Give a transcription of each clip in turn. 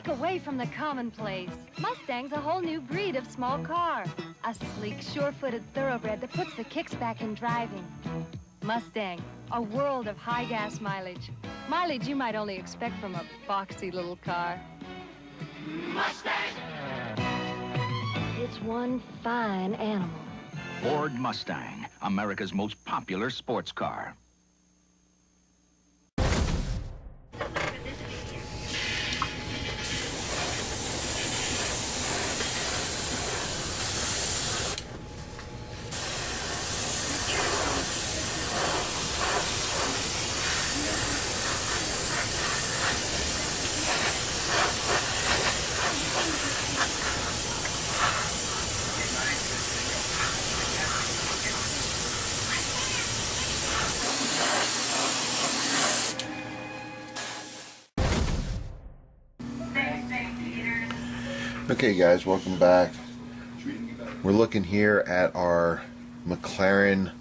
Break away from the commonplace. Mustang's a whole new breed of small car. A sleek, sure-footed thoroughbred that puts the kicks back in driving. Mustang, a world of high gas mileage. Mileage you might only expect from a boxy little car. Mustang! It's one fine animal. Ford Mustang, America's most popular sports car. Okay guys, welcome back. We're looking here at our McLaren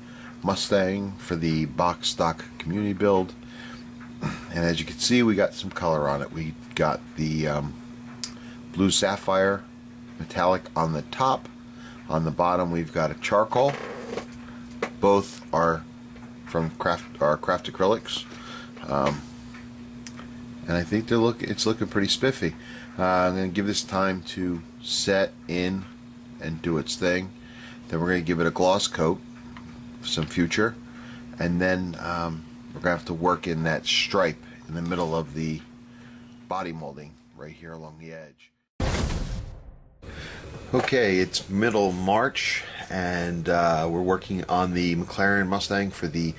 Mustang for the box stock community build, and as you can see we got some color on it. We got the blue sapphire metallic on the top. On the bottom we've got a charcoal. Both are from craft acrylics, and I think it's looking pretty spiffy. I'm going to give this time to set in and do its thing. Then we're going to give it a gloss coat for some future, and then we're going to have to work in that stripe in the middle of the body molding right here along the edge. Okay, it's middle March, and we're working on the McLaren Mustang for the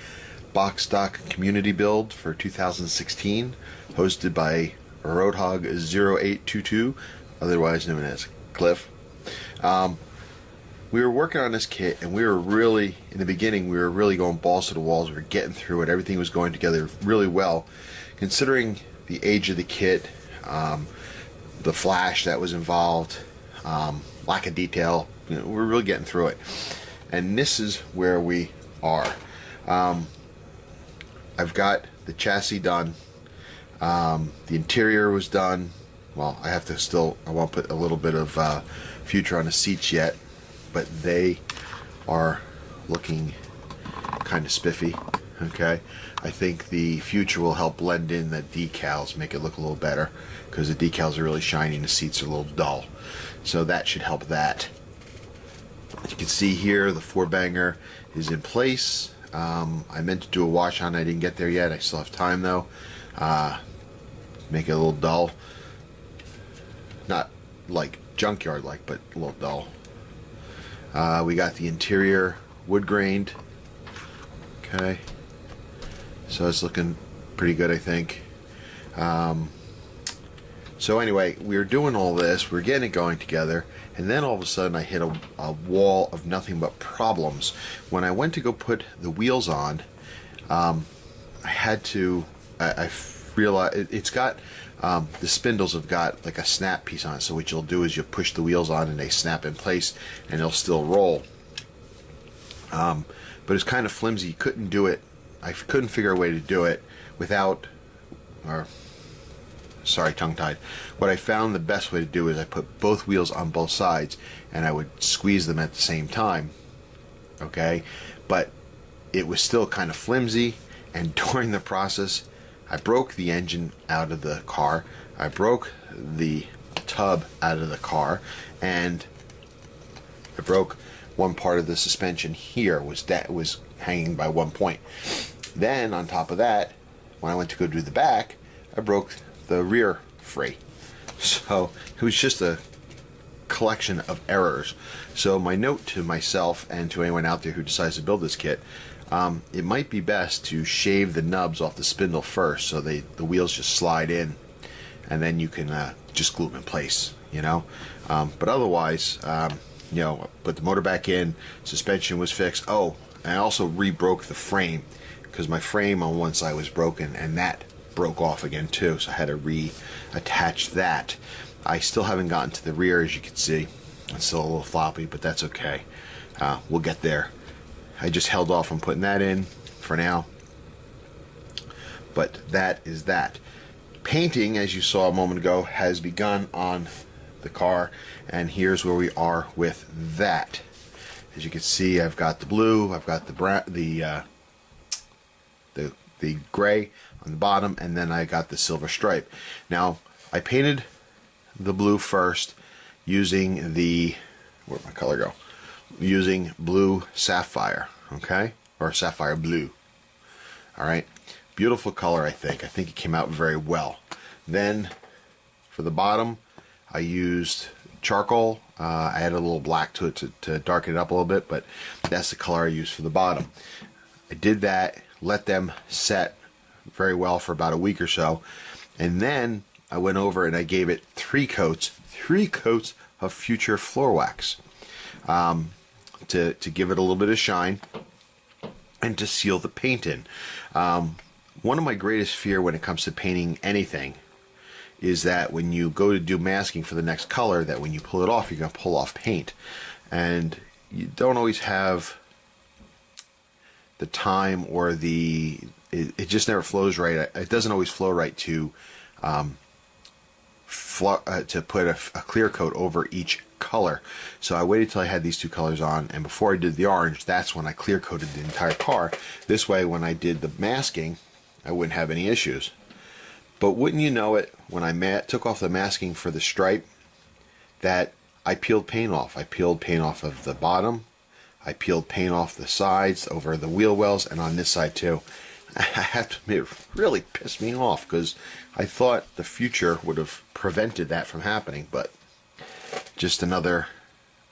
box stock community build for 2016, hosted by Roadhog 0822, otherwise known as Cliff. We were working on this kit, and we were really, in the beginning, we were really going balls to the walls. We were getting through it. Everything was going together really well, considering the age of the kit, the flash that was involved, lack of detail. You know, we're really getting through it, and this is where we are. I've got the chassis done. The interior was done. Well, I won't put a little bit of future on the seats yet, but they are looking kind of spiffy. Okay, I think the future will help blend in the decals, make it look a little better, because the decals are really shiny and the seats are a little dull, so that should help that. As you can see here, the four banger is in place. I meant to do a wash on it. I didn't get there yet. I still have time though. Make it a little dull, not like junkyard like, but a little dull. We got the interior wood grained. Okay, so it's looking pretty good, I think. So anyway, we were doing all this, we're getting it going together, and then all of a sudden I hit a wall of nothing but problems. When I went to go put the wheels on, I realized it's got the spindles have got like a snap piece on it, so what you'll do is you push the wheels on and they snap in place and they'll still roll, but it's kind of flimsy. Couldn't do it. I couldn't figure a way to do it without, or sorry, tongue-tied. What I found the best way to do is I put both wheels on both sides and I would squeeze them at the same time. Okay, but it was still kind of flimsy, and during the process I broke the engine out of the car, I broke the tub out of the car, and I broke one part of the suspension here was hanging by one point. Then on top of that, when I went to go do the back, I broke the rear free. So it was just a collection of errors. So my note to myself and to anyone out there who decides to build this kit, it might be best to shave the nubs off the spindle first, so the wheels just slide in, and then you can just glue them in place, you know. But otherwise, you know, put the motor back in, suspension was fixed. Oh, and I also re-broke the frame, because my frame on one side was broken, and that broke off again too, so I had to reattach that. I still haven't gotten to the rear, as you can see. It's still a little floppy, but that's okay. We'll get there. I just held off on putting that in for now, but that is that. Painting, as you saw a moment ago, has begun on the car, and here's where we are with that. As you can see, I've got the blue, I've got the brown, the gray on the bottom, and then I got the silver stripe. Now, I painted the blue first using the, where'd my color go? Using blue sapphire, okay? Or sapphire blue. Alright, beautiful color, I think. I think it came out very well. Then, for the bottom, I used charcoal. I added a little black to it to darken it up a little bit, but that's the color I used for the bottom. I did that, let them set very well for about a week or so, and then I went over and I gave it 3 coats of Future floor wax to give it a little bit of shine and to seal the paint in. One of my greatest fear when it comes to painting anything is that when you go to do masking for the next color, that when you pull it off, you're going to pull off paint. And you don't always have the time or it just never flows right. It doesn't always flow right to put a clear coat over each color. So I waited till I had these 2 colors on, and before I did the orange, that's when I clear coated the entire car. This way, when I did the masking, I wouldn't have any issues. But wouldn't you know it, when I took off the masking for the stripe, that I peeled paint off. I peeled paint off of the bottom, I peeled paint off the sides, over the wheel wells, and on this side too. I have to admit, it really pissed me off, because I thought the Future would have prevented that from happening, but just another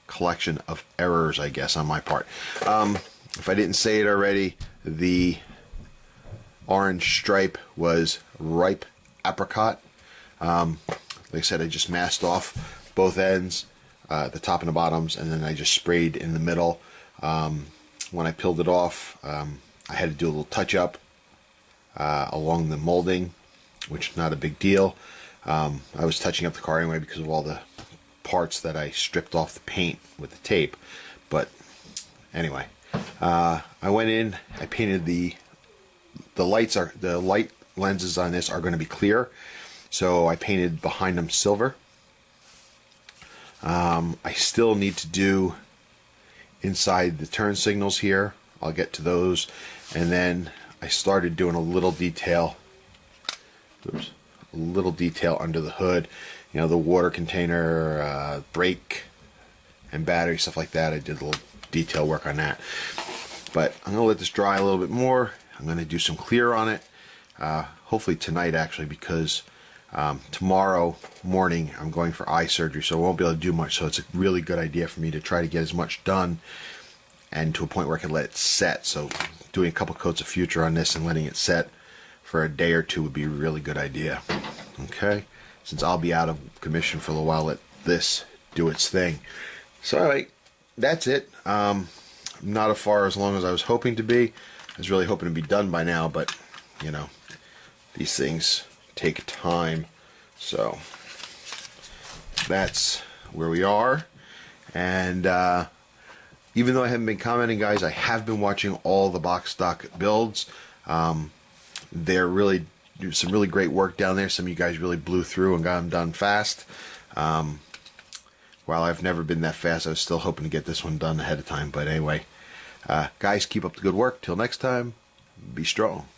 collection of errors, I guess, on my part. If I didn't say it already, the orange stripe was ripe apricot. Like I said, I just masked off both ends, the top and the bottoms, and then I just sprayed in the middle. When I peeled it off, I had to do a little touch-up along the molding, which is not a big deal. I was touching up the car anyway because of all the parts that I stripped off the paint with the tape. But anyway, I went in, I painted the light lenses on this are going to be clear, so I painted behind them silver. I still need to do inside the turn signals here. I'll get to those, and then I started doing a little detail. Oops, a little detail under the hood. You know, the water container, brake, and battery, stuff like that. I did a little detail work on that. But I'm going to let this dry a little bit more. I'm going to do some clear on it. Hopefully tonight, actually, because tomorrow morning I'm going for eye surgery, so I won't be able to do much. So it's a really good idea for me to try to get as much done, and to a point where I can let it set. So doing a couple coats of Future on this and letting it set for a day or 2 would be a really good idea. Okay, since I'll be out of commission for a little while, let this do its thing. So alright, that's it. Not as far as long as I was hoping to be. I was really hoping to be done by now, but you know, these things take time. So that's where we are. And even though I haven't been commenting, guys, I have been watching all the box stock builds. They're really do some really great work down there. Some of you guys really blew through and got them done fast. While I've never been that fast, I was still hoping to get this one done ahead of time. But anyway, guys, keep up the good work. Till next time, be strong.